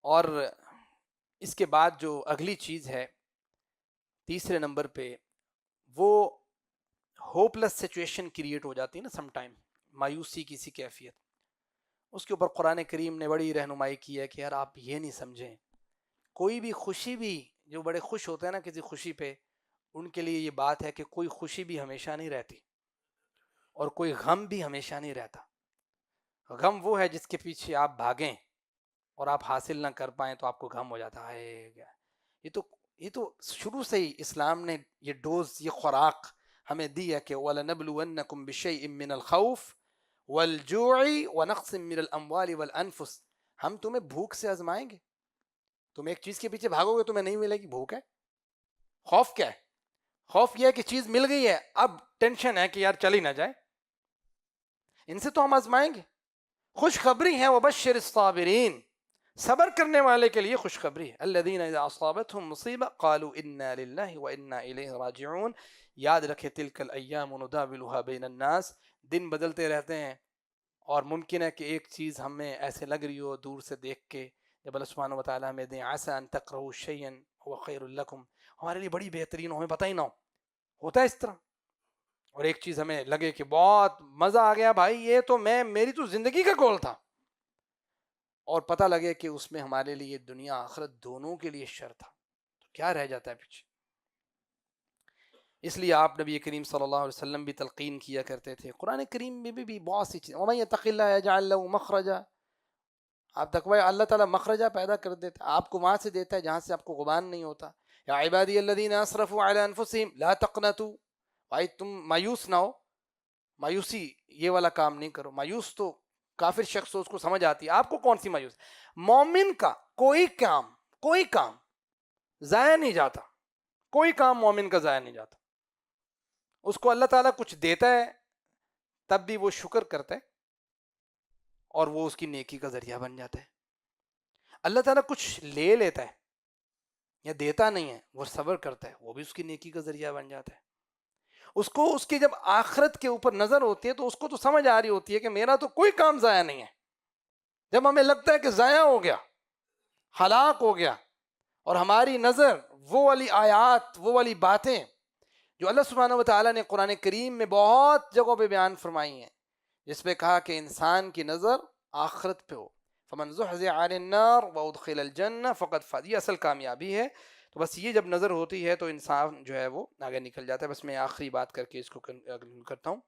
اور اس کے بعد جو اگلی چیز ہے تیسرے نمبر پہ، وہ ہوپلس سچویشن کریٹ ہو جاتی ہے نا سم ٹائم، مایوسی کی سی کیفیت. اس کے اوپر قرآن کریم نے بڑی رہنمائی کی ہے کہ یار آپ یہ نہیں سمجھیں، کوئی بھی خوشی بھی، جو بڑے خوش ہوتے ہیں نا کسی خوشی پہ، ان کے لیے یہ بات ہے کہ کوئی خوشی بھی ہمیشہ نہیں رہتی اور کوئی غم بھی ہمیشہ نہیں رہتا. غم وہ ہے جس کے پیچھے آپ بھاگیں اور آپ حاصل نہ کر پائیں تو آپ کو غم ہو جاتا ہے. یہ تو شروع سے ہی اسلام نے یہ ڈوز، یہ خوراک ہمیں دی ہے کہ وَلَنَبْلُوَنَّكُمْ بِشَيْءٍ مِّنَ الْخَوْفِ وَالْجُوعِ وَنَقْصٍ مِّنَ الْأَمْوَالِ وَالْأَنفُسِ. ہم تمہیں بھوک سے آزمائیں گے. تم ایک چیز کے پیچھے بھاگو گے تمہیں نہیں ملے گی، بھوک ہے. خوف کیا ہے؟ خوف یہ ہے کہ چیز مل گئی ہے، اب ٹینشن ہے کہ یار چلی نہ جائے. ان سے تو ہم آزمائیں گے. خوشخبری ہے وبشر الصابرین، صبر کرنے والے کے لیے خوشخبری ہے. الذین اذا اصابتهم مصیبہ قالوا انا للہ وانا الیہ راجعون. یاد رکھے تلک الایام نداولها بین الناس، دن بدلتے رہتے ہیں اور ممکن ہے کہ ایک چیز ہمیں ایسے لگ رہی ہو دور سے دیکھ کے، جب اللہ سبحانہ وتعالیٰ ہمیں دیں عسى ان تکرهوا شیئا هو خیر لکم، ہمارے لیے بڑی بہترین ہو، ہمیں پتہ ہی نہ ہو. ہوتا ہے اس طرح. اور ایک چیز ہمیں لگے کہ بہت مزہ آ گیا بھائی، یہ تو میری تو زندگی کا گول تھا، اور پتہ لگے کہ اس میں ہمارے لیے دنیا آخرت دونوں کے لیے شر تھا، تو کیا رہ جاتا ہے پیچھے. اس لیے آپ نبی کریم صلی اللہ علیہ وسلم بھی تلقین کیا کرتے تھے. قرآن کریم میں بھی بہت سی چیزیں، وَمَن يَتَّقِ اللَّهَ يَجْعَل لَهُ مَخْرَجًا، آپ تقوی اللہ تعالیٰ مخرجہ پیدا کر دیتا ہے، آپ کو وہاں سے دیتا ہے جہاں سے آپ کو غبان نہیں ہوتا. یا عبادی الذین اسرفوا علی انفسہم لا تقنطوا، بھائی تم مایوس نہ ہو، مایوسی یہ والا کام نہیں کرو. مایوس تو کافر شخص اس کو سمجھ آتی ہے، آپ کو کون سی مایوس. مومن کا کوئی کام ضائع نہیں جاتا، کوئی کام مومن کا ضائع نہیں جاتا. اس کو اللہ تعالیٰ کچھ دیتا ہے تب بھی وہ شکر کرتا ہے اور وہ اس کی نیکی کا ذریعہ بن جاتا ہے. اللہ تعالیٰ کچھ لے لیتا ہے یا دیتا نہیں ہے، وہ صبر کرتا ہے، وہ بھی اس کی نیکی کا ذریعہ بن جاتا ہے. اس کو اس کی جب آخرت کے اوپر نظر ہوتی ہے تو اس کو تو سمجھ آ رہی ہوتی ہے کہ میرا تو کوئی کام ضائع نہیں ہے. جب ہمیں لگتا ہے کہ ضائع ہو گیا، ہلاک ہو گیا، اور ہماری نظر وہ والی آیات، وہ والی باتیں جو اللہ سبحانہ وتعالیٰ نے قرآن کریم میں بہت جگہوں پہ بیان فرمائی ہیں، جس پہ کہا کہ انسان کی نظر آخرت پہ ہو، فمن زحزح عن النار وادخل الجنہ فقد فاز، یہ اصل کامیابی ہے. تو بس یہ جب نظر ہوتی ہے تو انسان جو ہے وہ آگے نکل جاتا ہے. بس میں آخری بات کر کے اس کو کرتا ہوں.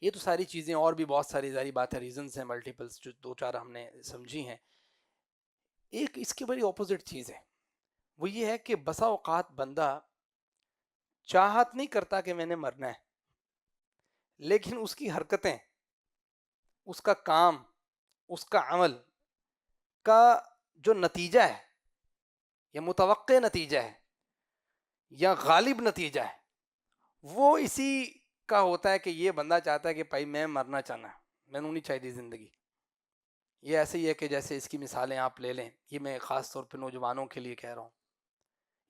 یہ تو ساری چیزیں اور بھی بہت ساری ظاہری بات ہے، ریزنز ہیں ملٹیپلس، جو دو چار ہم نے سمجھی ہیں. ایک اس کی بڑی اپوزٹ چیز ہے، وہ یہ ہے کہ بسا اوقات بندہ چاہت نہیں کرتا کہ میں نے مرنا ہے، لیکن اس کی حرکتیں، اس کا کام، اس کا عمل کا جو نتیجہ ہے، یا متوقع نتیجہ ہے یا غالب نتیجہ ہے، وہ اسی کا ہوتا ہے کہ یہ بندہ چاہتا ہے کہ بھائی میں مرنا چاہنا ہے، میں نہیں چاہیے زندگی. یہ ایسے ہی ہے کہ جیسے اس کی مثالیں آپ لے لیں، یہ میں خاص طور پہ نوجوانوں کے لیے کہہ رہا ہوں.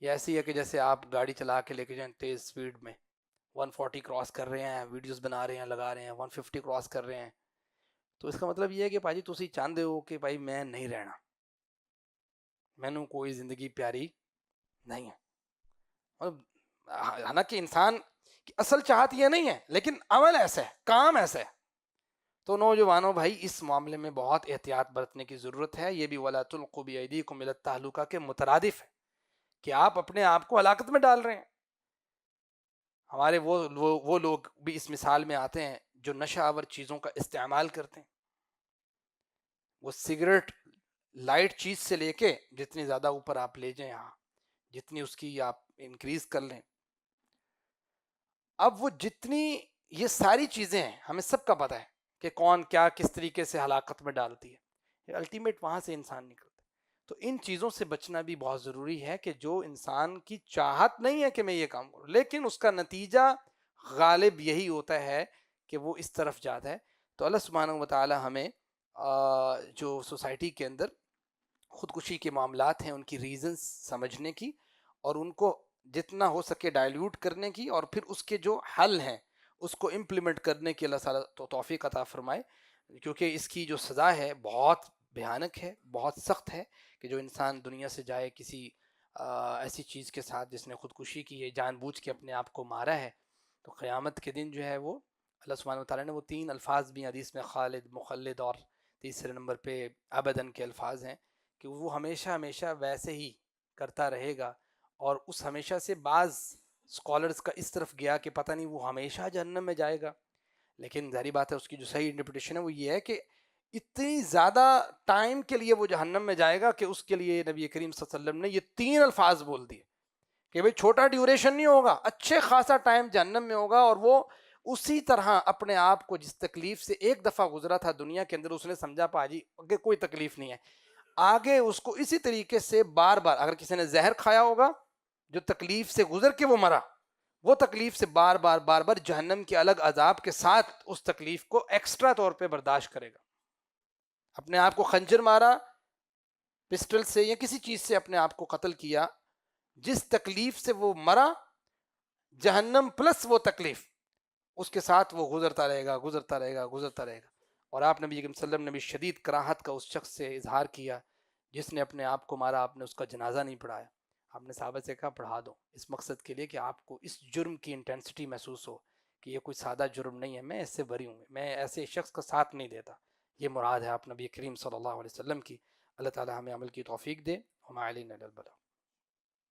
یہ ایسے ہی ہے کہ جیسے آپ گاڑی چلا کے لے کے جائیں تیز سپیڈ میں، 140 کراس کر رہے ہیں، ویڈیوز بنا رہے ہیں، لگا رہے ہیں، 150 کراس کر رہے ہیں، تو اس کا مطلب یہ ہے کہ بھائی تسی چاہتے ہو کہ بھائی میں نہیں رہنا، میں نے کوئی زندگی پیاری نہیں ہے. اور حالانکہ انسان کی اصل چاہت یہ نہیں ہے، لیکن عمل ایسا ہے، کام ایسا ہے. تو نوجوانوں بھائی اس معاملے میں بہت احتیاط برتنے کی ضرورت ہے. یہ بھی وَلَا تُلْقُوا بِأَيْدِيكُمْ إِلَى التَّهْلُكَةِ کے مترادف ہے کہ آپ اپنے آپ کو ہلاکت میں ڈال رہے ہیں. ہمارے وہ لوگ بھی اس مثال میں آتے ہیں جو نشہ آور چیزوں کا استعمال کرتے ہیں. وہ سگریٹ لائٹ چیز سے لے کے جتنی زیادہ اوپر آپ لے جائیں، جتنی اس کی آپ انکریز کر لیں، اب وہ جتنی یہ ساری چیزیں ہیں ہمیں سب کا پتہ ہے کہ کون کیا کس طریقے سے ہلاکت میں ڈالتی ہے. الٹیمیٹ وہاں سے انسان نکلتا ہے. تو ان چیزوں سے بچنا بھی بہت ضروری ہے کہ جو انسان کی چاہت نہیں ہے کہ میں یہ کام کروں، لیکن اس کا نتیجہ غالب یہی ہوتا ہے کہ وہ اس طرف جاتا ہے. تو اللہ سبحانہ وتعالی ہمیں جو سوسائٹی کے اندر خودکشی کے معاملات ہیں ان کی ریزنز سمجھنے کی، اور ان کو جتنا ہو سکے ڈائلیوٹ کرنے کی، اور پھر اس کے جو حل ہیں اس کو امپلیمنٹ کرنے کی اللہ تعالیٰ تو توفیق عطا فرمائے. کیونکہ اس کی جو سزا ہے بہت بھیانک ہے، بہت سخت ہے کہ جو انسان دنیا سے جائے کسی ایسی چیز کے ساتھ جس نے خودکشی کی ہے، جان بوجھ کے اپنے آپ کو مارا ہے، تو قیامت کے دن جو ہے وہ اللہ سبحانہ وتعالیٰ نے وہ 3 الفاظ بھی حدیث میں، خالد، مخلد اور تیسرے نمبر پہ ابداً کے الفاظ ہیں، کہ وہ ہمیشہ ہمیشہ ویسے ہی کرتا رہے گا۔ اور اس ہمیشہ سے بعض اسکالرز کا اس طرف گیا کہ پتہ نہیں وہ ہمیشہ جہنم میں جائے گا، لیکن ظاہری بات ہے اس کی جو صحیح انٹرپریٹیشن ہے وہ یہ ہے کہ اتنی زیادہ ٹائم کے لیے وہ جہنم میں جائے گا کہ اس کے لیے نبی کریم صلی اللہ علیہ وسلم نے یہ 3 الفاظ بول دیے کہ بھئی چھوٹا ڈیوریشن نہیں ہوگا، اچھے خاصا ٹائم جہنم میں ہوگا، اور وہ اسی طرح اپنے آپ کو جس تکلیف سے ایک دفعہ گزرا تھا دنیا کے اندر، اس نے سمجھا پاجی کہ کوئی تکلیف نہیں ہے، آگے اس کو اسی طریقے سے بار بار، اگر کسی نے زہر کھایا ہوگا جو تکلیف سے گزر کے وہ مرا، وہ تکلیف سے بار بار بار بار جہنم کے الگ عذاب کے ساتھ اس تکلیف کو ایکسٹرا طور پہ برداشت کرے گا۔ اپنے آپ کو خنجر مارا پسٹل سے یا کسی چیز سے اپنے آپ کو قتل کیا، جس تکلیف سے وہ مرا، جہنم پلس وہ تکلیف، اس کے ساتھ وہ گزرتا رہے گا، گزرتا رہے گا، گزرتا رہے گا۔ اور آپ نبی صلی اللہ علیہ وسلم نے بھی شدید کراہت کا اس شخص سے اظہار کیا جس نے اپنے آپ کو مارا، آپ نے اس کا جنازہ نہیں پڑھایا۔ آپ نے صحابہ سے کہا پڑھا دو، اس مقصد کے لیے کہ آپ کو اس جرم کی انٹینسٹی محسوس ہو کہ یہ کوئی سادہ جرم نہیں ہے، میں اس سے بری ہوں، میں ایسے شخص کا ساتھ نہیں دیتا۔ یہ مراد ہے آپ نبی کریم صلی اللہ علیہ وسلم کی۔ اللہ تعالی ہمیں عمل کی توفیق دے۔ وما علینا الا البلاغ۔